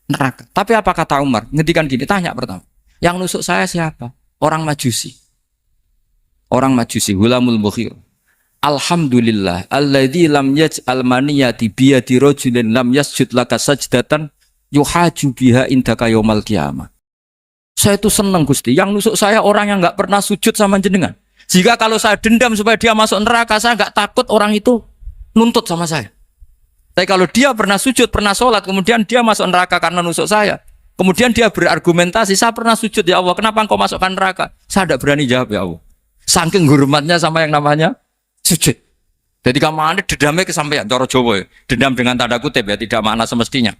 neraka. Tapi apa kata Umar? Ngendikan gini, tanya pertama. Yang nusuk saya siapa? Orang Majusi. Orang Majusi, Hulamul Mughir. Alhamdulillah, alladzi lam yaj'al maniyati biyadi rajulin lam yasjud laka sajdatan yuhaju biha indaka yaumal qiyamah. Saya itu senang Gusti, yang nusuk saya orang yang enggak pernah sujud sama jenengan. Jika kalau saya dendam supaya dia masuk neraka, saya enggak takut orang itu nuntut sama saya. Tapi kalau dia pernah sujud, pernah sholat, kemudian dia masuk neraka karena nusuk saya, kemudian dia berargumentasi, saya pernah sujud ya Allah, kenapa engkau masukkan neraka? Saya tidak berani jawab ya Allah. Saking hormatnya sama yang namanya sujud. Jadi kamu ada dendamnya kesampaian, cara Jawa ya. Dendam dengan tanda kutip ya, tidak makna semestinya.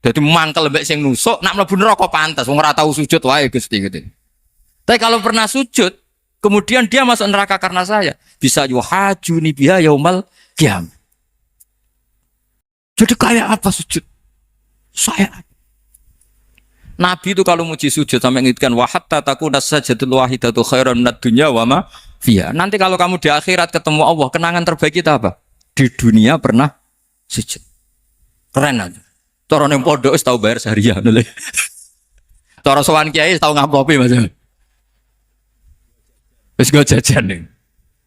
Jadi mangkel mbek sing nusuk, nak mlebu neraka pantas, wong ora tau sujud wae Gusti gitu. Tapi kalau pernah sujud, kemudian dia masuk neraka karena saya, bisa yuhajuni biha yaumal qiyamah. Jadi kayak apa sujud? Saya Nabi itu kalau muji sujud sampai ngitkan wa hatta takuna sajdatul wahidatu khairan minad dunya wa ma fiha. Nanti kalau kamu di akhirat ketemu Allah, kenangan terbaik kita apa? Di dunia pernah sujud. Keren aja. Cara ning pondok wis tau bayar seharian lho. Cara sowan kiai tau ngamplopi Mas. Wis go jajan nih.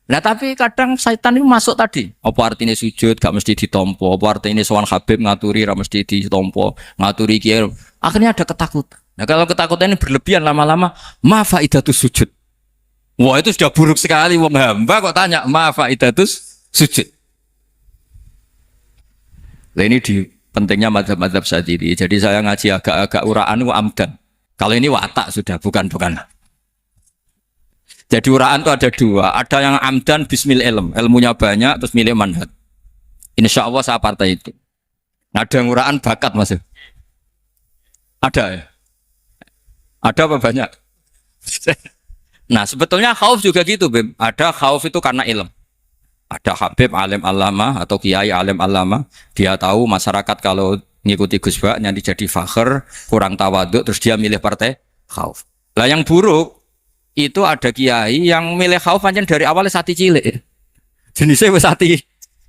Nah tapi kadang setan itu masuk tadi. Apa artinya sujud gak mesti ditompo, apa artinya sowan Habib ngaturi ra mesti ditompo, ngaturi kiai. Akhirnya ada ketakutan. Nah kalau ketakutan ini berlebihan lama-lama, ma faidatus sujud. Wah itu sudah buruk sekali wong hamba kok tanya ma faidatus sujud. Nah ini di pentingnya mazhab-mazhab Syadzili. Jadi saya ngaji agak-agak uraan wa amdan. Kalau ini watak sudah bukan. Jadi uraan itu ada dua. Ada yang amdan bismil ilm, ilmunya banyak terus milih manhaj. Insya Allah saya partai itu. Nah, ada yang uraan bakat Mas. Ada ya? Ada apa banyak? Nah sebetulnya khauf juga gitu Bim. Ada khauf itu karena ilm. Ada Habib alim alama atau kiai alim alama, dia tahu masyarakat kalau ngikuti Gus Bak nanti jadi fakhr, kurang tawaduk, terus dia milih partai khauf. Lah yang buruk itu ada kiai yang milih khauf pancen dari awalnya sati cilik. Jenisnya wis sati.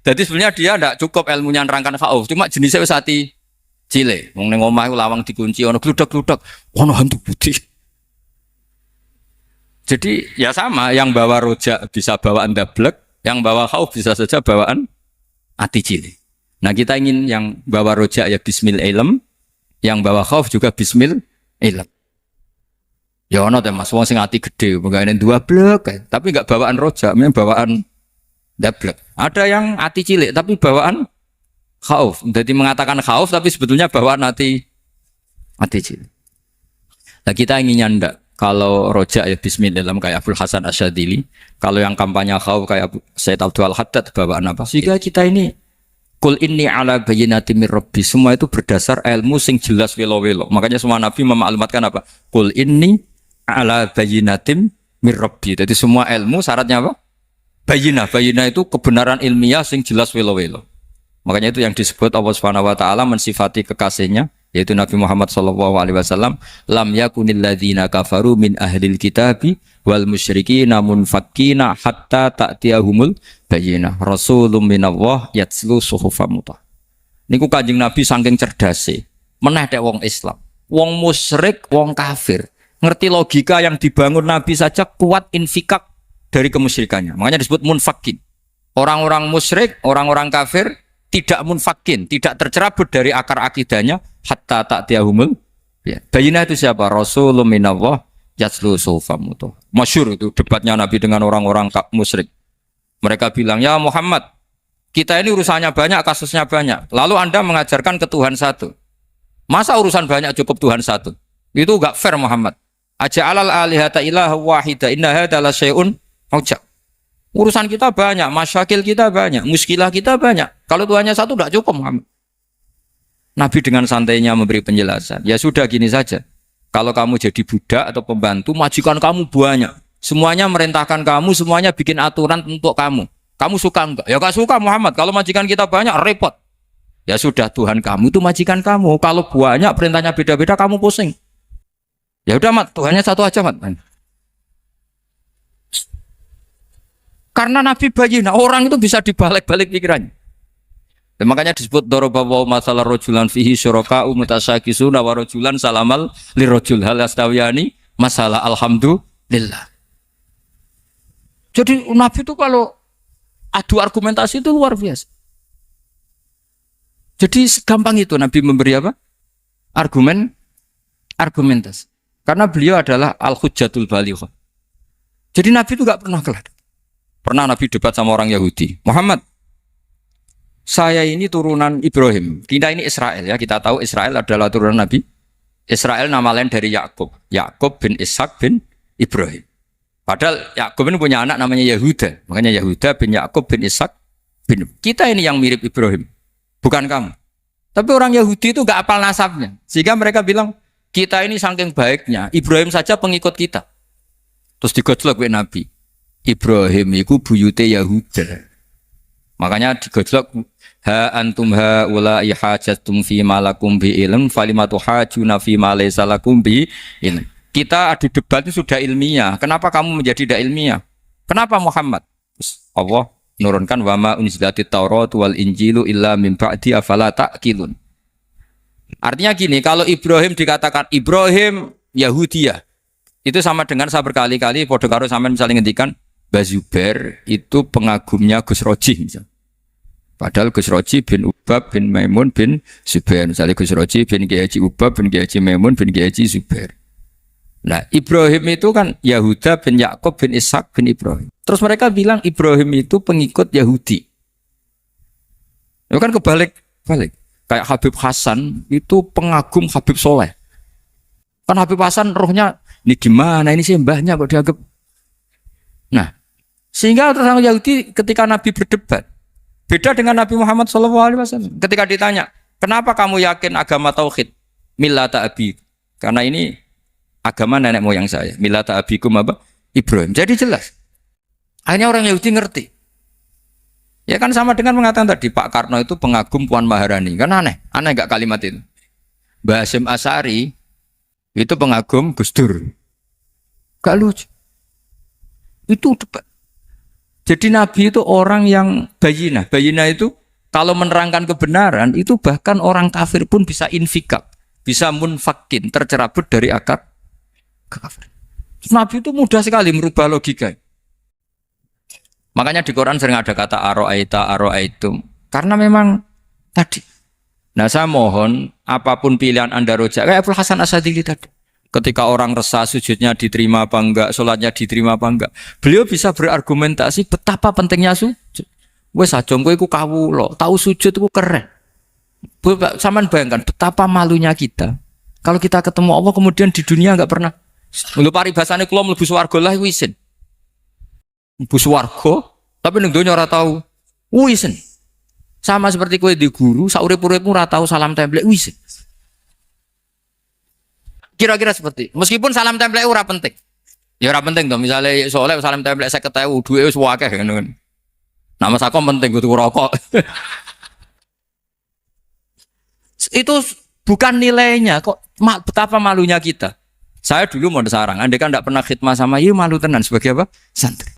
Jadi sebenarnya dia tidak cukup ilmunya nerangkan khauf, cuma jenisnya wis sati cilik. Wong ning omah lawang dikunci, ono gludak-gludak, ono hantu putih. Jadi ya sama, yang bawa rojak bisa bawaan dablek, yang bawa khauf bisa saja bawaan ati cilik. Nah kita ingin yang bawa rojak ya bismil ilm, yang bawa khauf juga bismil ilm. Ya ono teh Mas, wong sing ati gede, pegane dua blek, tapi enggak bawaan rojak, memang bawaan dablek. Ada yang ati cilik tapi bawaan khauf. Jadi mengatakan khauf tapi sebetulnya bawaan ati cilik. Nah kita inginnya ndak. Kalau rojak ya bismillah kayak Abdul Hasan Asyadzili. Kalau yang kampanye khauf kayak Said Abdul Haddad bawaan apa? Sehingga kita ini kul inni ala bayyinatin mir rabbi. Semua itu berdasar ilmu sing jelas welo-welo. Makanya semua nabi memaklumatkan apa? Kul inni ala bayyinatin mir rabbi. Jadi semua ilmu syaratnya apa? Bayyinah. Bayyinah itu kebenaran ilmiah sing jelas welo-welo. Makanya itu yang disebut Allah Subhanahu wa taala mensifati kekasihnya yaitu Nabi Muhammad SAW, lam yakunil ladzina kafaru min ahlil kitabi wal musyrikina munfakkina hatta ta'tiyahumul bayyinah rasulun minallah yatslu suhufan mutahharah. Niku Kanjeng Nabi saking cerdase meneh dek wong Islam, wong musyrik, wong kafir ngerti logika yang dibangun Nabi saja kuat infikak dari kemusyrikannya. Makanya disebut munfakin. Orang-orang musyrik, orang-orang kafir tidak munfakin, tidak tercerabut dari akar akidahnya hatta ta'tiyahumul ya. Bayyinah itu siapa? Rasulun minallah yatslu suhufan mutahharah. Masyhur itu debatnya Nabi dengan orang-orang musyrik. Mereka bilang, "Ya Muhammad, kita ini urusannya banyak, kasusnya banyak. Lalu Anda mengajarkan ke Tuhan satu. Masa urusan banyak cukup Tuhan satu? Itu enggak fair Muhammad. Aja'alal alihata ilaha wahida inna hadza la syai'un ujab." Urusan kita banyak, masyakil kita banyak, muskilah kita banyak. Kalau Tuhannya satu tidak cukup Muhammad. Nabi dengan santainya memberi penjelasan. Ya sudah gini saja. Kalau kamu jadi budak atau pembantu, majikan kamu banyak. Semuanya merintahkan kamu, semuanya bikin aturan untuk kamu. Kamu suka enggak? Ya enggak suka Muhammad. Kalau majikan kita banyak, repot. Ya sudah, Tuhan kamu itu majikan kamu. Kalau banyak perintahnya beda-beda, kamu pusing. Ya udah Mat, Tuhannya satu aja Mat. Karena Nabi bayyinah, orang itu bisa dibalik-balik pikirannya. Dan makanya disebut daraballahu masalah rajulan fihi syuraka'u mutasyakisuna wa rajulan salamal lirajul hal astawiyani masalah alhamdulillah. Jadi Nabi itu kalau adu argumentasi itu luar biasa. Jadi gampang itu Nabi memberi apa? Argumentasi. Karena beliau adalah al-hujjatul balighah. Jadi Nabi itu gak pernah kalah. Pernah Nabi debat sama orang Yahudi. Muhammad, saya ini turunan Ibrahim. Kita ini Israel ya. Kita tahu Israel adalah turunan Nabi. Israel nama lain dari Yakub. Yakub bin Ishak bin Ibrahim. Padahal Yakub ini punya anak namanya Yahuda. Makanya Yahuda bin Yakub bin Ishak bin. Kita ini yang mirip Ibrahim. Bukan kamu. Tapi orang Yahudi itu gak hafal nasabnya. Sehingga mereka bilang, kita ini saking baiknya. Ibrahim saja pengikut kita. Terus digojlok oleh Nabi. Ibrahim itu buyute Yahuda. Makanya digojlok ha antum ha ula ihajatum fi malakum bi ilm falimatu hajuna fi ma laysa lakum bi ilm. Kita adu debat itu sudah ilmiah. Kenapa kamu menjadi tidak ilmiah? Kenapa Muhammad? Terus Allah menurunkan wa ma unzilatit Taurat wal Injilu illa min ba'di afala ta'qilun. Artinya gini, kalau Ibrahim dikatakan Ibrahim Yahudiyah, itu sama dengan saya berkali-kali podo karo sampean misalnya ngendikan Bazubair itu pengagumnya Gus Roji misalnya. Padahal Gus Roji bin Ubab bin Maimun bin Zubair. Misalnya Gus Roji bin Kiai Haji Ubab bin Kiai Haji Maimun bin Kiai Haji Zubair. Nah Ibrahim itu kan Yahuda bin Yakub bin Ishak bin Ibrahim. Terus mereka bilang Ibrahim itu pengikut Yahudi. Itu kan kebalik. Kayak Habib Hasan itu pengagum Habib Soleh. Kan Habib Hasan rohnya ini gimana ini sih mbahnya kok dianggap. Nah sehingga orang Yahudi ketika Nabi berdebat beda dengan Nabi Muhammad SAW. Ketika ditanya, kenapa kamu yakin agama tauhid? Millata abi. Karena ini agama nenek moyang saya. Millata abikum apa? Ibrahim. Jadi jelas. Akhirnya orang Yahudi ngerti. Ya kan sama dengan mengatakan tadi Pak Karno itu pengagum Puan Maharani. Kan aneh gak kalimat itu? Mbah Hasyim Asy'ari itu pengagum Gus Dur. Gak lucu. Itu debat. Jadi Nabi itu orang yang bayinah. Bayinah itu kalau menerangkan kebenaran itu bahkan orang kafir pun bisa infikak, bisa munfakin, tercerabut dari akar kekafir. Nabi itu mudah sekali merubah logika. Makanya di Quran sering ada kata aro'aitum. Karena memang tadi. Nah saya mohon apapun pilihan Anda rojak kayak Abdul Hasan Asy'adili tadi. Ketika orang resah sujudnya diterima apa enggak, sholatnya diterima apa enggak, beliau bisa berargumentasi betapa pentingnya sujud. Wes aja kowe iku kawula, tahu sujud itu keren. Saman bayangkan betapa malunya kita kalau kita ketemu Allah kemudian di dunia enggak pernah. Lho paribasane kula mlebu swarga lah iku isin. Mlebu swarga tapi ning donya ora tahu. Isin. Sama seperti kowe di guru, sak urip-uripmu ora tahu salam template isin. Kira-kira seperti, meskipun salam template ora penting. Ya ora penting toh, misalnya soleh salam template 50.000, duwe wis akeh ngono kan. Nama sakom penting kudu rokok. Itu bukan nilainya kok, betapa malunya kita. Saya dulu mau sarang, andai kan enggak pernah khidmah sama iya malu tenan sebagai apa? Santri.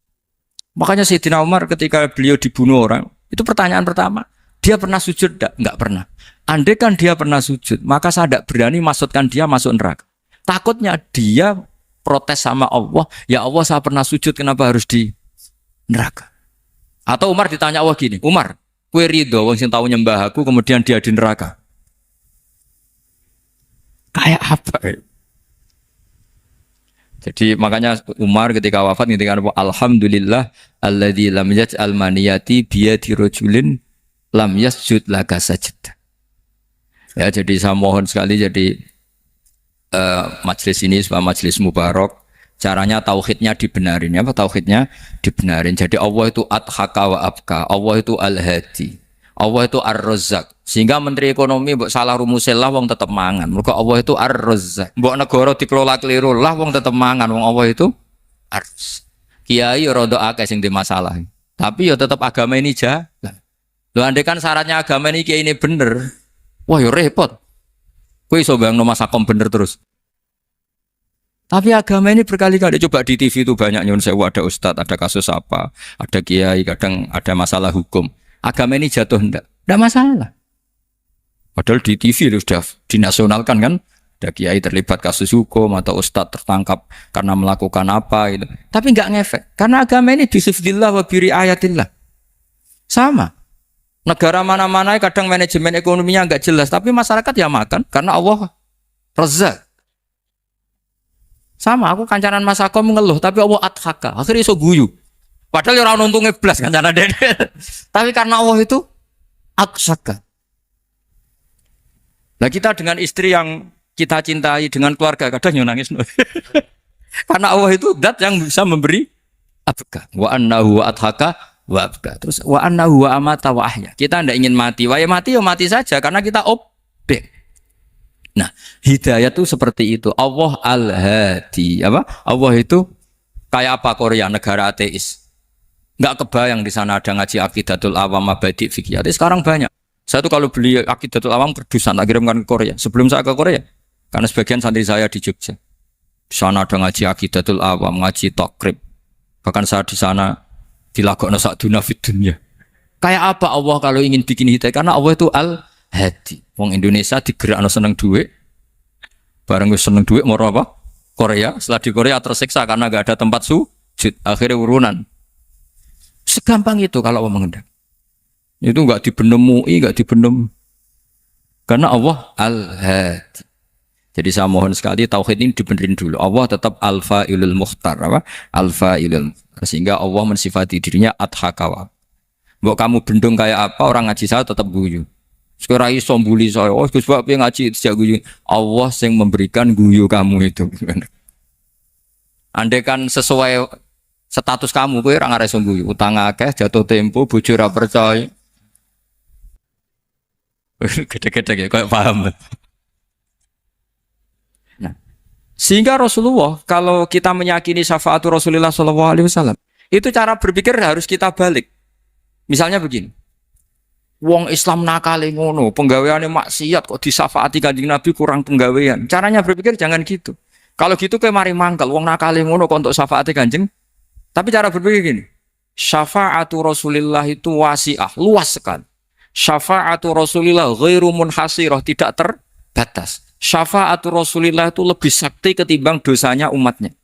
Makanya Sayyidina Umar ketika beliau dibunuh orang, itu pertanyaan pertama, dia pernah sujud enggak? Enggak pernah. Andai kan dia pernah sujud, maka saya enggak berani masukkan dia masuk neraka. Takutnya dia protes sama Allah, ya Allah saya pernah sujud kenapa harus di neraka? Atau Umar ditanya Allah gini, Umar, kowe ridho wong sing tau nyembah aku kemudian dia di neraka? Kayak apa? Jadi makanya Umar ketika wafat ngintikan alhamdulillah alladzi lam yaj'al maniyati biyadi rajulin lam yasjud laka sajdah. Ya jadi saya mohon sekali jadi majelis ini sebuah majelis mubarak, caranya tauhidnya dibenarin. Apa tauhidnya dibenarin? Jadi Allah itu adhaka wa abka, Allah itu al-hadi, Allah itu ar-razzaq. Sehingga Menteri Ekonomi mbok salah rumusnya lah wong tetep mangan. Mergo Allah itu ar-razzaq. Mbok negara dikelola keliru lah wong tetep mangan, wong Allah itu ar-razzaq. Kiai rada akeh sing di masalah. Tapi ya tetep agama ini jalan. Lho andai kan syaratnya agama ini kiai ini bener, wah ya repot. Kowe iso bayangno Mas Akom bener terus. Tapi agama ini berkali-kali coba di TV itu banyak nyun sewu, ada ustadz, ada kasus apa, ada kiai, kadang ada masalah hukum. Agama ini jatuh ndak? Tidak masalah. Padahal di TV sudah dinasionalkan kan, ada kiai terlibat kasus hukum atau ustadz tertangkap karena melakukan apa gitu. Tapi nggak ngefek, karena agama ini bisifillah wa biri ayatillah. Sama. Negara mana-mana kadang manajemen ekonominya nggak jelas, tapi masyarakat ya makan karena Allah rezak. Sama, aku kancanan Mas Akom mengeluh, tapi Allah adhaka, akhirnya iso guyu. Padahal orang untungnya belas kancanan dede. Tapi karena Allah itu adhaka. Nah kita dengan istri yang kita cintai, dengan keluarga, kadang nangis. Karena Allah itu zat yang bisa memberi abka. Wa annahu adhaka wa abka. Terus wa annahu wa amata wa ahya. Kita tidak ingin mati, ya mati saja karena kita objek. Nah, hidayah itu seperti itu. Allah al-hadi. Apa? Allah itu kayak apa Korea, negara ateis. Enggak kebayang di sana ada ngaji Aqidatul Awam, Mabadi' Fikih. Sekarang banyak. Saya tuh kalau beli Aqidatul Awam berdusan, tak kirimkan ke Korea. Sebelum saya ke Korea, karena sebagian santri saya di Jogja. Di sana ada ngaji Aqidatul Awam, ngaji Takrib. Bahkan saya di sana dilakokna sa'duna fid dunya. Kayak apa Allah kalau ingin bikin hidayah? Karena Allah itu al-hadi. Wong Indonesia digerakno seneng duit. Bareng wis seneng duit mau apa? Korea. Setelah di Korea tersiksa karena enggak ada tempat sujud. Akhirnya urunan. Segampang itu kalau Allah mengendaki. Itu enggak dibenem MUI, enggak dibenem. Karena Allah al-hadi. Jadi saya mohon sekali tauhid ini dibenerin dulu. Allah tetap al-fa'ilul mukhtar, apa? Al-fa'ilul mukhtar. Sehingga Allah mensifati dirinya adhakawa. Mbok kamu bendung kayak apa, orang ngaji saya tetap guyu. Sekarang iso mbuli saya, oh Gus Bapak ngaji sejak guyu. Allah yang memberikan guyu kamu itu. Andai kan sesuai status kamu, kowe ora ngarep guyu. Utang akeh, jatuh tempo, bojo ora percaya. Gede-gede ya, kayak paham. Nah, sehingga Rasulullah kalau kita meyakini syafaat Rasulullah SAW, itu cara berpikir harus kita balik. Misalnya begini. Wong Islam nakale ngono, penggaweane maksiat kok disafaati Kanjeng Nabi kurang penggawean. Caranya berpikir jangan gitu. Kalau gitu kayak mari mangkel, wong nakale ngono kok untuk syafaati Kanjeng. Tapi cara berpikir gini. Syafaatu Rasulillah itu wasi'ah, luas sekali. Syafaatu Rasulillah ghairu munhasirah, tidak terbatas. Syafaatu Rasulillah itu lebih sakti ketimbang dosanya umatnya.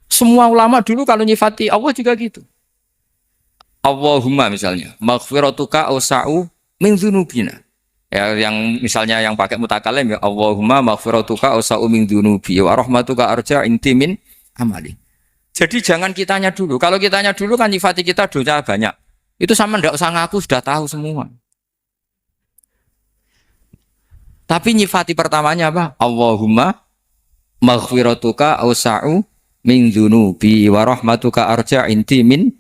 Semua ulama dulu kalau nyifati Allah juga gitu. Allahumma misalnya, maghfiratuka awsa'u min dzunubina. Ya, yang misalnya yang pakai mutakalim ya Allahumma maghfiratuka awsa'u min dzunubi wa rahmatuka arja inti min amali. Jadi jangan kitanya dulu. Kalau kitanya dulu kan nyifati kita dosa banyak. Itu sama ndak usah ngaku sudah tahu semua. Tapi nyifati pertamanya apa? Allahumma maghfiratuka awsa'u min dzunubi wa rahmatuka arja inti min.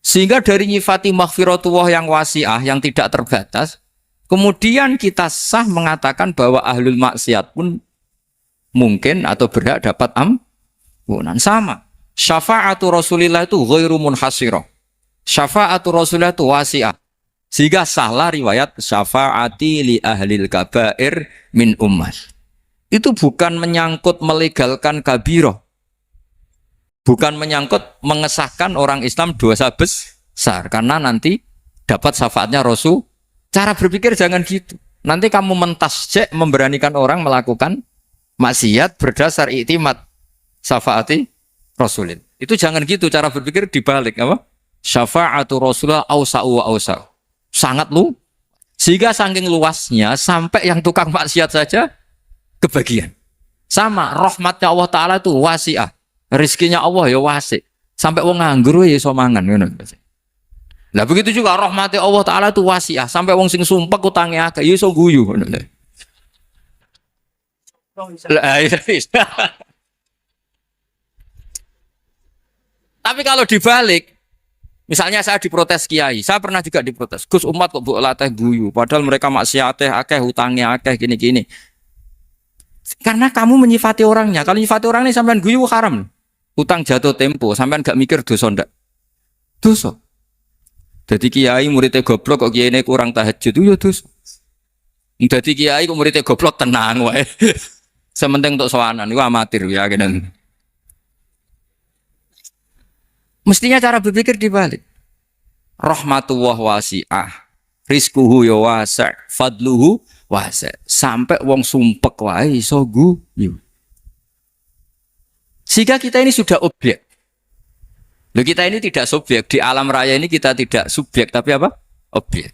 Sehingga dari nyifati maghfiratullah yang wasi'ah, yang tidak terbatas, kemudian kita sah mengatakan bahwa ahlul maksiat pun mungkin atau berhak dapat ampunan. Sama. Syafa'atu Rasulillah itu ghairu munhasirah. Syafa'atu Rasulillah itu wasi'ah. Sehingga sahlah riwayat syafa'ati li ahlil kabair min ummah. Itu bukan menyangkut melegalkan kabirah. Bukan menyangkut mengesahkan orang Islam dosa besar. Karena nanti dapat syafaatnya Rasul. Cara berpikir jangan gitu. Nanti kamu mentasjek memberanikan orang melakukan maksiat berdasar iktimat syafaati Rasulin. Itu jangan gitu, cara berpikir dibalik. Apa? Syafa'atu Rasulullah awsa'u wa awsa'u. Sangat lu. Sehingga saking luasnya sampai yang tukang maksiat saja kebagian. Sama, rahmatnya Allah Ta'ala itu wasi'ah. Rizkinya Allah ya wasi. Sampai wong nganggur ya iso mangan ngono. Lah begitu juga rahmati Allah Ta'ala itu wasi'ah. Sampai wong sing sumpek utange akeh ya iso guyu ngono. Tapi kalau dibalik, misalnya saya diprotes kiai, saya pernah juga diprotes. Gus umat kok mbok latih guyu, padahal mereka maksiate akeh, utangnya akeh gini-gini. Karena kamu menyifati orangnya. Kalau menyifati orangnya sampean guyu haram. Utang jatuh tempo, sampean gak mikir dosa ndak? Dosa. Jadi kiai muridnya goblok kok kiai ini kurang tahajud itu ya dosa. Jadi kiai kok muridnya goblok tenang wae. Sementing untuk sowanan itu amatir ya kan. Mestinya cara berpikir dibalik. rahmatullah wasi'ah, rizquhu ya wasi', fadluhu wasi'. Sampai wong sumpek wae iso guyu. Sehingga kita ini sudah objek. Loh, kita ini tidak subjek. Di alam raya ini kita tidak subjek, tapi apa? Objek.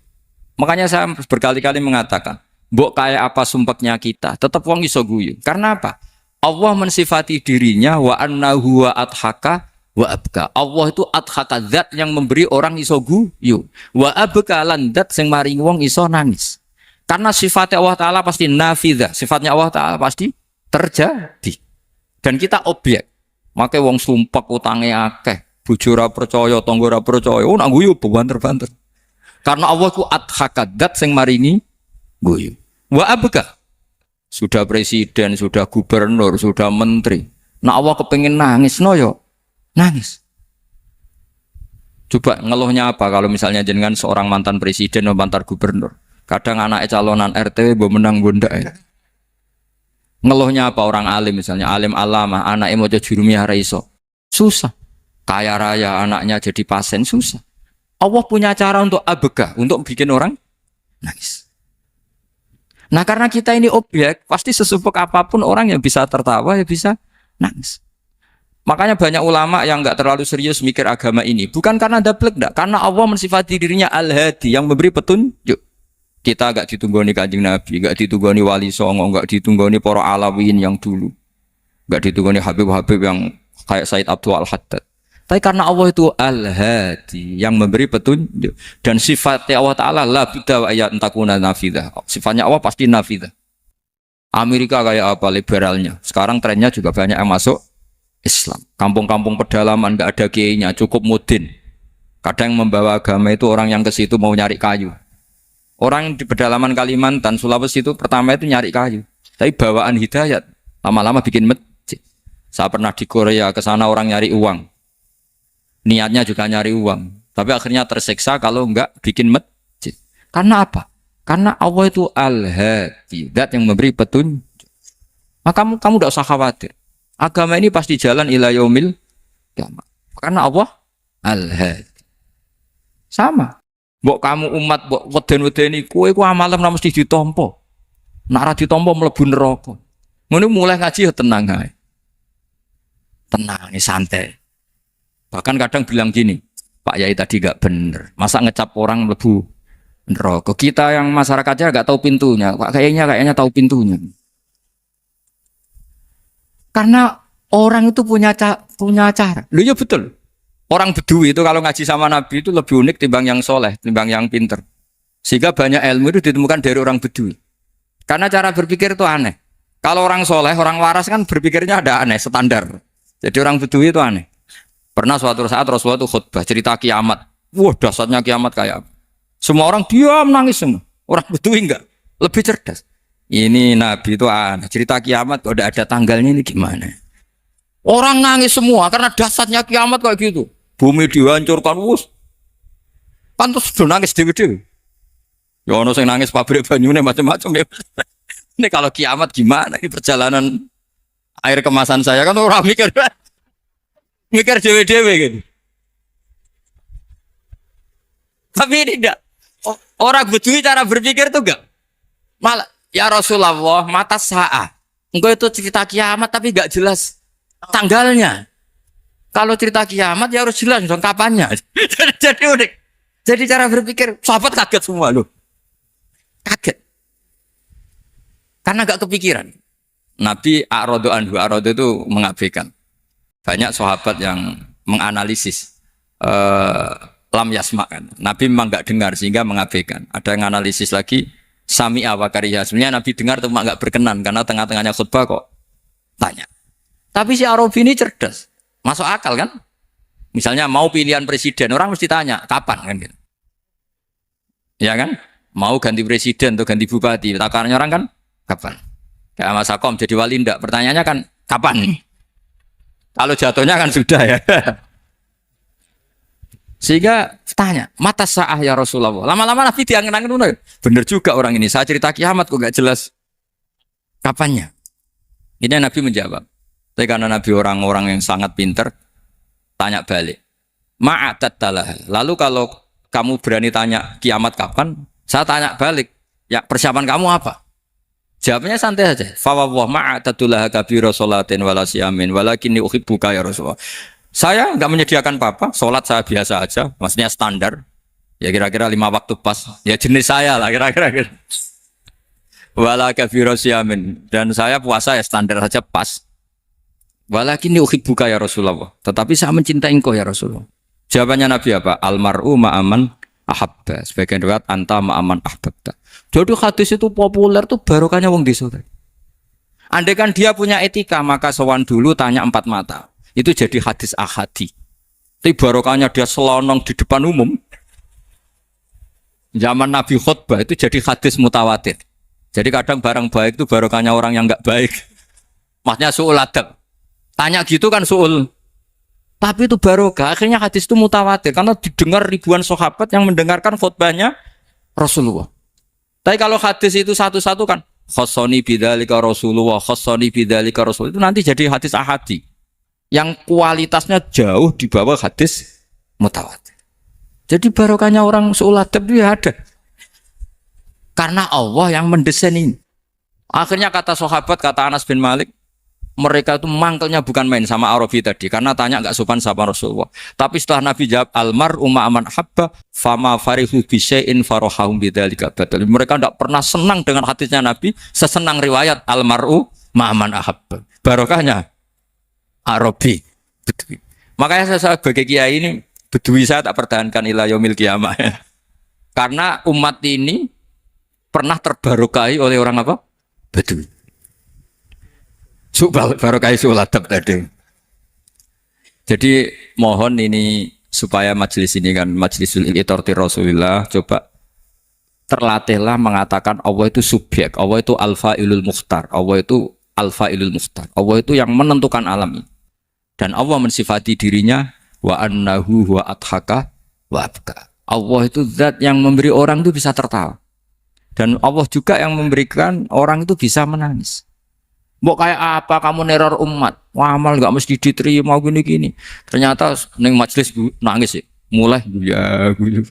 Makanya saya berkali-kali mengatakan, mbok kayak apa sumpeknya kita, tetap wong iso guyu. Karena apa? Allah mensifati dirinya wa annahu wa adhaka wa abka. Allah itu adhaka, zat yang memberi orang iso guyu. Wa abka lan zat sing maringi wong iso nangis. Karena sifatnya Allah Ta'ala pasti nafidzah. Sifatnya Allah Ta'ala pasti terjadi. Dan kita objek. Makanya wong sumpek utange akeh. Bojo ora percaya, tangga ora percaya, nak guyu banter-banter. Karena Allah ku adhakadat sing maringi guyu. Wa abka. Sudah presiden, sudah gubernur, sudah menteri. Nak Allah kepengin nangis no yo, nangis. Coba ngeluhnya apa kalau misalnya jenengan seorang mantan presiden atau mantan gubernur. Kadang anaknya calonan RT mbok menang bondak ya. Ngeluhnya apa orang alim misalnya, alim alama, anaknya mau jadi jurumiyah ra iso. Susah. Kaya raya anaknya jadi pasien, susah. Allah punya cara untuk abega, untuk bikin orang nangis. Nah karena kita ini objek, pasti sesupek apapun orang yang bisa tertawa ya bisa nangis. Makanya banyak ulama yang nggak terlalu serius mikir agama ini, bukan karena dablek, enggak, karena Allah mensifati dirinya Al-Hadi yang memberi petunjuk. Kita nggak ditunggoni Kanjeng Nabi, nggak ditunggoni Wali Songo, nggak ditunggoni para alawin yang dulu, nggak ditunggoni Habib-Habib yang kayak Said Abdul Al-Haddad. Tapi karena Allah itu Al-Hadi yang memberi petunjuk, dan sifatnya Allah Ta'ala la bidda wa ayat takuna nafidah. Sifatnya Allah pasti nafidah. Amerika kayak apa liberalnya, sekarang trennya juga banyak yang masuk Islam. Kampung-kampung pedalaman nggak ada kiainya, cukup mudin. Kadang yang membawa agama itu orang yang ke situ mau nyari kayu. Orang di pedalaman Kalimantan, Sulawesi itu pertama itu nyari kayu, tapi bawaan hidayat lama-lama bikin masjid. Saya pernah di Korea, ke sana orang nyari uang. Niatnya juga nyari uang, tapi akhirnya tersiksa kalau enggak bikin masjid. Karena apa? Karena Allah itu Al-Hadi, zat yang memberi petunjuk. Maka kamu tidak usah khawatir. Agama ini pasti jalan ila yaumil qiyamah. Karena Allah Al-Hadi. Sama. Mbok kamu umat mbok weden-wedeni kowe ku amalem ora mesti ditampa. Nek ora ditampa mlebu neraka. Ngono mulai ngaji ya tenang ae. Tenang, santai. Bahkan kadang bilang gini, Pak Yai tadi gak bener. Masa ngecap orang mlebu neraka? Kita yang masyarakatnya gak tahu pintunya. Pak kayaknya tahu pintunya. Karena orang itu punya cara. Loh ya betul. Orang Bedui itu kalau ngaji sama Nabi itu lebih unik timbang yang soleh, timbang yang pinter. Sehingga banyak ilmu itu ditemukan dari orang Bedui. Karena cara berpikir itu aneh. Kalau orang soleh, orang waras kan berpikirnya ada aneh, standar. Jadi orang Bedui itu aneh. Pernah suatu saat Rasulullah itu khutbah cerita kiamat. Wah, dahsyatnya kiamat kayak apa? Semua orang diam nangis semua. Orang Bedui enggak, lebih cerdas. Ini Nabi itu aneh. Cerita kiamat kok ada tanggalnya ini gimana? Orang nangis semua karena dahsyatnya kiamat kayak gitu. Bumi dihancurkan, wus. Pantas sudah nangis dewi-dewi. Ya ono sing nangis pabrik banyune macam-macam ya. Ini kalau kiamat gimana? Ini perjalanan air kemasan saya kan orang mikir dewe-dewe gitu. Tapi ini enggak. Orang Bedui cara berpikir tuh enggak. Malah ya Rasulullah mata sa'a. Engkau itu cerita kiamat tapi enggak jelas tanggalnya. Kalau cerita kiamat ya harus jelas dong kapannya. Jadi unik. Jadi cara berpikir sahabat kaget semua loh. Kaget. Karena enggak kepikiran. Nabi a'radu anhu, a'radu itu mengabaikan. Banyak sahabat yang menganalisis lam yasma kan. Nabi memang enggak dengar sehingga mengabaikan. Ada yang analisis lagi sami'a wa kariha. Sebenarnya Nabi dengar itu enggak berkenan karena tengah-tengahnya khutbah kok tanya. Tapi si Arabi ini cerdas. Masuk akal kan? Misalnya mau pilihan presiden, orang mesti tanya kapan kan gitu. Ya kan? Mau ganti presiden atau ganti bupati, takarannya orang kan kapan? Kayak Mas Akom jadi wali ndak? Pertanyaannya kan kapan? Kalau jatuhnya kan sudah ya. Sehingga tanya, mata sa'ah ya Rasulullah. Lama-lama Nabi diangen-angen, bener juga orang ini. Saya cerita kiamat kok gak jelas kapannya. Ini Nabi menjawab. Tapi karena Nabi orang-orang yang sangat pinter, tanya balik. Ma'atat talah. Lalu kalau kamu berani tanya kiamat kapan, saya tanya balik, ya persiapan kamu apa? Jawabnya santai saja. Fa wa ma'atatulah kabira sholatin wala siyamin walakinni uhibbuka ya Rasulullah. Saya enggak menyediakan apa-apa, salat saya biasa aja, maksudnya standar. Ya kira-kira 5 waktu pas. Ya jenis saya lah kira-kira. Wala kabira siyamin, dan saya puasa ya standar saja pas. Walakinni uhibbuka ya Rasulullah. Tetapi saya mencintai engkau ya Rasulullah. Jawabannya Nabi apa? Almar'u ma'aman ahabba. Sebagian riwayat anta ma'aman ahbabta. Jadi hadis itu populer tuh barokahnya wong desa. Andai kan dia punya etika, maka sowan dulu tanya 4 mata. Itu jadi hadis ahadi. Tapi barokahnya dia selonong di depan umum. Zaman Nabi khutbah itu jadi hadis mutawatir. Jadi kadang barang baik itu barokahnya orang yang enggak baik. Maksudnya su'ul adab. Tanya gitu kan su'ul. Tapi itu barokah. Akhirnya hadis itu mutawatir karena didengar ribuan sahabat yang mendengarkan khutbahnya Rasulullah. Tapi kalau hadis itu satu-satu kan khassani bidzalika Rasulullah, khassani bidzalika Rasul, itu nanti jadi hadis ahadi yang kualitasnya jauh di bawah hadis mutawatir. Jadi barokahnya orang su'ul adab itu ya ada. Karena Allah yang mendesain ini. Akhirnya kata sahabat, kata Anas bin Malik, mereka itu mangkelnya bukan main sama Arabi tadi karena tanya enggak sopan sama Rasulullah. Tapi setelah Nabi jawab almar'u ma'aman habba fama farihu bi syai'in farahum bidzalika badal. Mereka enggak pernah senang dengan hadisnya Nabi sesenang riwayat almar'u ma'aman habba. Barokahnya Arabi Bedui. Makanya saya sebagai kiai ini Bedui saya tak pertahankan ila yaumil qiyamah ya. Karena umat ini pernah terbarokahi oleh orang apa? Bedui. Barokah su'ul adab tadi. Jadi mohon ini supaya majelis ini kan majlisul itorti Rasulullah, coba terlatihlah mengatakan Allah itu subjek, Allah itu al-fa'ilul mukhtar, Allah itu al-fa'ilul mukhtar, Allah itu yang menentukan alam ini. Dan Allah mensifati dirinya wa annahu wa adhaka wa abka. Allah itu zat yang memberi orang itu bisa tertawa. Dan Allah juga yang memberikan orang itu bisa menangis. Mbok kayak apa kamu neror umat? Wah, amal nggak mesti diterima gini-gini. Ternyata neng majelis nangis ya. Mulai guyu.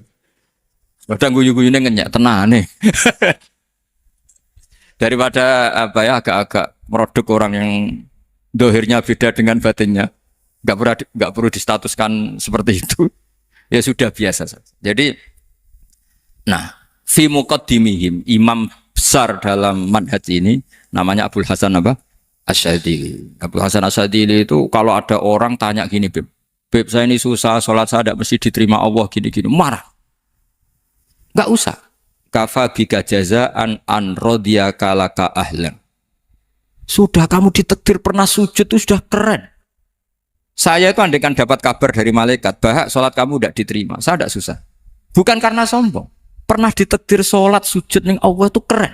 Kadang guyu-guyune ngenyak tenane. Daripada apa ya agak-agak merodok orang yang dohirnya beda dengan batinnya. Nggak perlu distatuskan seperti itu. Ya sudah biasa saja. Jadi nah, fi muqaddimihim imam besar dalam manhaj ini namanya Abul Hasan apa? Asyadili. Abul Hasan Asyadili itu kalau ada orang tanya gini, Beb saya ini susah, sholat saya tidak mesti diterima Allah gini-gini, marah. Enggak usah. Kafa bika jazaan an radiyaka laka ahlan. Sudah kamu ditakdir pernah sujud itu sudah keren. Saya itu andaikan dapat kabar dari malaikat, bahak sholat kamu tidak diterima, saya tidak susah. Bukan karena sombong. Pernah ditakdir sholat sujud ning Allah itu keren.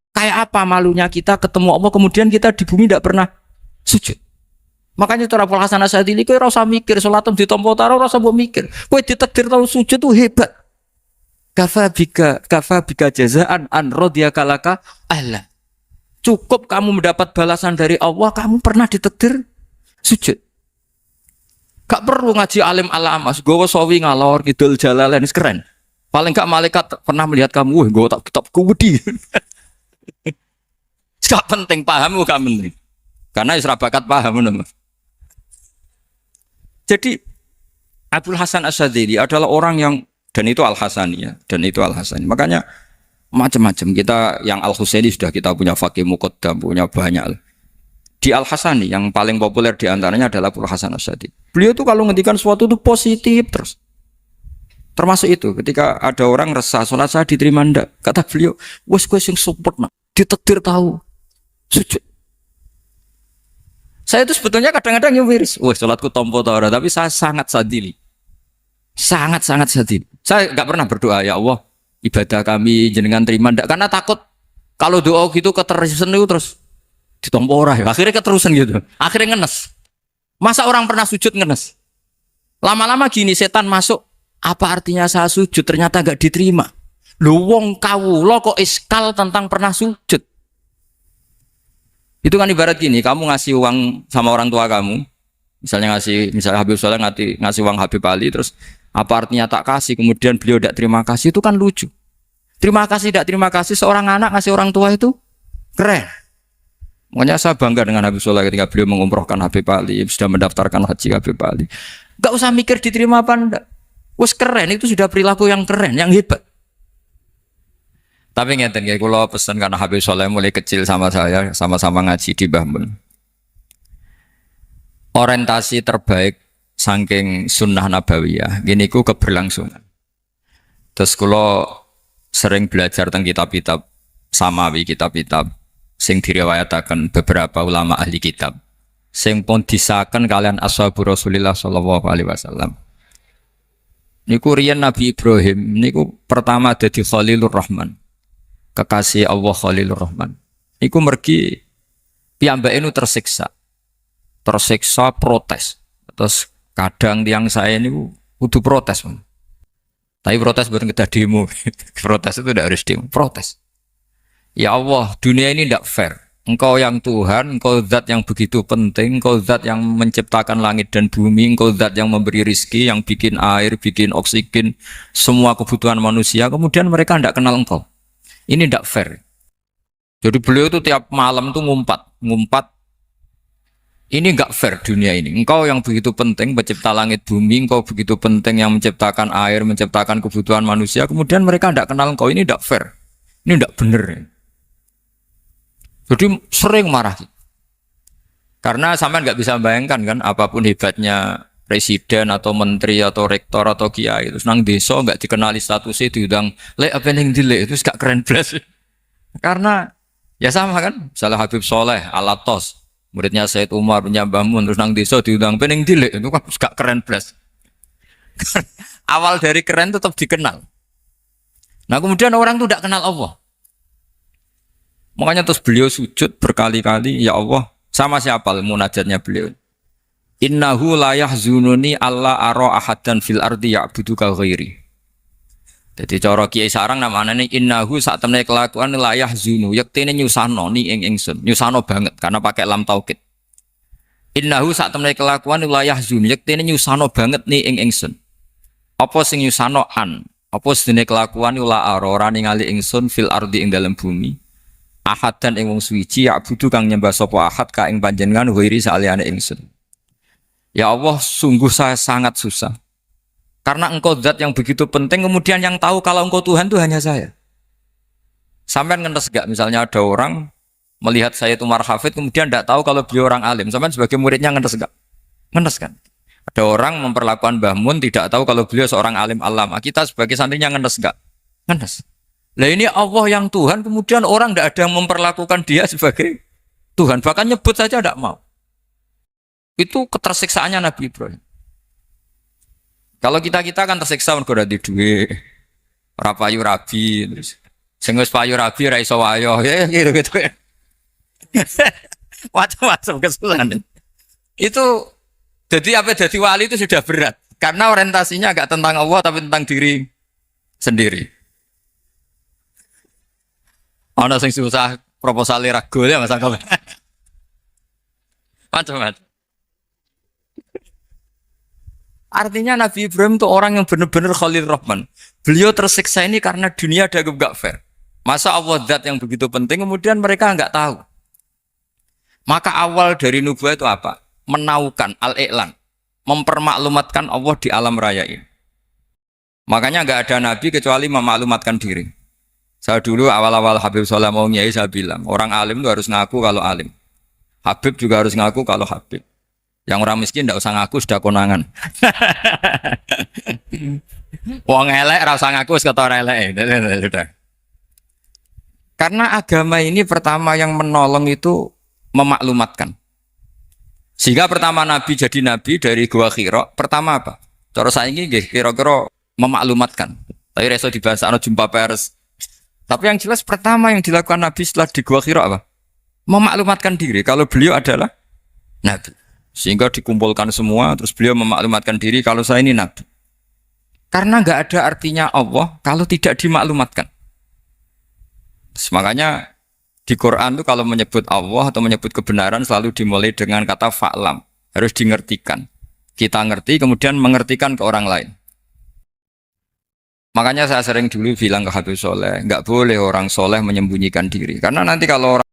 Kayak apa malunya kita ketemu Allah kemudian kita di bumi tidak pernah sujud. Makanya cara Abul Hasan Asyadili kowe ora usah mikir salatem ditampa taro ora usah mbok mikir. Kowe ditakdir tau sujud tuh hebat. Kafa bika jazaan an radiyaka laka ahla. Cukup kamu mendapat balasan dari Allah, kamu pernah ditakdir sujud. Gak perlu ngaji alim alamas, gowo sawi ngalor kidul jalalain keren. Paling gak malaikat pernah melihat kamu, wah gowo tak kitab kuwedi. Gak penting pahammu gak penting. Karena isra bakat paham teman. Jadi Abul Hasan Asyadili adalah orang yang dan itu Al-Hasani ya, dan itu Al-Hasani. Makanya macam-macam kita yang Al-Husaini sudah kita punya Faqih Muqaddam, punya banyak. Di Al-Hasani yang paling populer diantaranya adalah Abul Hasan Asyadili. Beliau tuh kalau ngendikan sesuatu itu positif terus. Termasuk itu ketika ada orang resah sholat saya diterima ndak, kata beliau, wes gue sing support nak, ditakdir tahu sujud. Saya itu sebetulnya kadang-kadang nyewiris, wes sholatku tompo tau, tapi saya sangat sadili, sangat sadili. Saya nggak pernah berdoa ya Allah ibadah kami jenengan terima ndak, karena takut kalau doa gitu keterusan itu terus ditompo ora, akhirnya keterusan gitu, akhirnya ngenes. Masa orang pernah sujud ngenes? Lama-lama gini setan masuk. Apa artinya saya sujud ternyata gak diterima? Lu wong kawula kok iskal tentang pernah sujud. Itu kan ibarat gini, kamu ngasih uang sama orang tua kamu, misalnya Habib Soleh ngasih uang Habib Ali, terus Apa artinya tak kasih, kemudian beliau tidak terima kasih, itu kan lucu. Terima kasih, tidak terima kasih, seorang anak ngasih orang tua itu keren. Makanya saya bangga dengan Habib Soleh ketika beliau mengumrohkan Habib Ali, sudah mendaftarkan haji Habib Ali. Gak usah mikir diterima apa enggak. Wes keren, itu sudah perilaku yang keren, yang hebat. Tapi ngeten kayak kalau pesan karena Habib Soleh mulai kecil sama saya, sama-sama ngaji di Mbah Mun. Orientasi terbaik saking sunnah nabawiyah, gini ku keberlangsungan. Terus kalau sering belajar tentang kitab-kitab samawi, kitab-kitab sing diriwayataken beberapa ulama ahli kitab, sing pun disaken kalian ashabu Rasulillah sallallahu alaihi wasallam. Niku riyen Nabi Ibrahim niku pertama dadi Khalilur Rahman. Kekasih Allah Khalilur Rahman. Niku mergi piyambake nu tersiksa protes. Terus kadang tiang saya ini kudu protes. Tapi protes bukan kita demo. Protes itu tidak harus demo, protes. Ya Allah, dunia ini tidak fair. Engkau yang Tuhan, engkau zat yang begitu penting, engkau zat yang menciptakan langit dan bumi, engkau zat yang memberi rizki, yang bikin air, bikin oksigen, semua kebutuhan manusia, kemudian mereka tidak kenal engkau. Ini tidak fair. Jadi beliau itu tiap malam itu ngumpat. Ini enggak fair dunia ini. Engkau yang begitu penting pencipta langit bumi, engkau begitu penting yang menciptakan air, menciptakan kebutuhan manusia, kemudian mereka tidak kenal engkau, ini enggak fair. Ini enggak benar. Jadi sering marah. Karena sampean enggak bisa bayangkan kan apapun hebatnya presiden atau menteri atau rektor atau kiai itu nang desa enggak dikenali statusnya diundang lek apa ning dilek itu gak keren blas. Karena ya sama kan, misalnya Habib Soleh Alatos muridnya Said Umar punya Mbah Mun terus nang desa diundang pening dilek itu kan gak keren blas. Awal dari keren tetap dikenal. Nah kemudian orang itu tidak kenal Allah. Makanya terus beliau sujud berkali-kali, ya Allah, sama siapa munajatnya beliau. Innahu la yahzununi alla ara ahadan fil ardi ya'buduka ghairi. Jadi cara Kiai Sarang namanya innahu sak temene kelakuan la yahzunu yektene nyusano ni ing ingsun, nyusano banget karena pakai lam taukid. Innahu sak temene kelakuan la yahzunu yektene nyusano banget ni ing ingsun. Apa sing nyusano an? Apa sedene kelakuan la ora ningali ingsun fil ardi ing dalam bumi. Ahad dan ing wong suwiji ya'budu kang nyembah sapa ahad ka ing panjenengan ghairi saliyane ingsun. Ya Allah, sungguh saya sangat susah. Karena engkau zat yang begitu penting, kemudian yang tahu kalau engkau Tuhan itu hanya saya. Sampean ngenes gak? Misalnya ada orang melihat saya itu Umar Hafid, kemudian tidak tahu kalau beliau orang alim. Sampean sebagai muridnya ngenes gak? Ngenes kan? Ada orang memperlakukan Mbah Mun tidak tahu kalau beliau seorang alim alama. Kita sebagai santrinya ngenes gak? Ngenes. Lah ini Allah yang Tuhan, kemudian orang tidak ada yang memperlakukan dia sebagai Tuhan. Bahkan nyebut saja tidak mau. Itu ketersiksaannya Nabi Ibrahim. Kalau kita kan tersiksa mergo di duwe ora payu rabi terus sing wis payu rabi ra iso wayo ya gitu. Macam-macam kesulitan. Itu jadi apa jadi wali itu sudah berat karena orientasinya agak tentang Allah tapi tentang diri sendiri. Ana sing susah proposal ragu ya Mas Angga. Macam-macam. Artinya Nabi Ibrahim itu orang yang benar-benar Khalil Rahman. Beliau tersiksa ini karena dunia dianggap gak fair. Masa Allah zat yang begitu penting kemudian mereka nggak tahu. Maka awal dari nubuah itu apa? Menaukan al-i'lan, mempermaklumatkan Allah di alam raya ini. Makanya nggak ada nabi kecuali memaklumatkan diri. Saya dulu awal-awal Habib Soleh mau nyai saya bilang orang alim itu harus ngaku kalau alim. Habib juga harus ngaku kalau Habib. Yang orang miskin tidak usah ngaku sudah konangan. Wong elek ora usah ngaku wis ketora elek. Karena agama ini pertama yang menolong itu memaklumatkan. Sehingga pertama Nabi jadi Nabi dari Gua Hira, pertama apa? Cara saiki nggih kira-kira memaklumatkan. Tapi reso dibahas ana jumpa pers. Tapi yang jelas pertama yang dilakukan Nabi setelah di Gua Hira apa? Memaklumatkan diri kalau beliau adalah Nabi. Sehingga dikumpulkan semua, terus beliau memaklumatkan diri kalau saya ini Nabi. Karena nggak ada artinya Allah kalau tidak dimaklumatkan. Terus makanya di Quran itu kalau menyebut Allah atau menyebut kebenaran selalu dimulai dengan kata fa'lam. Harus dingertikan. Kita ngerti kemudian mengertikan ke orang lain. Makanya saya sering dulu bilang ke Habib Soleh, nggak boleh orang soleh menyembunyikan diri. Karena nanti kalau orang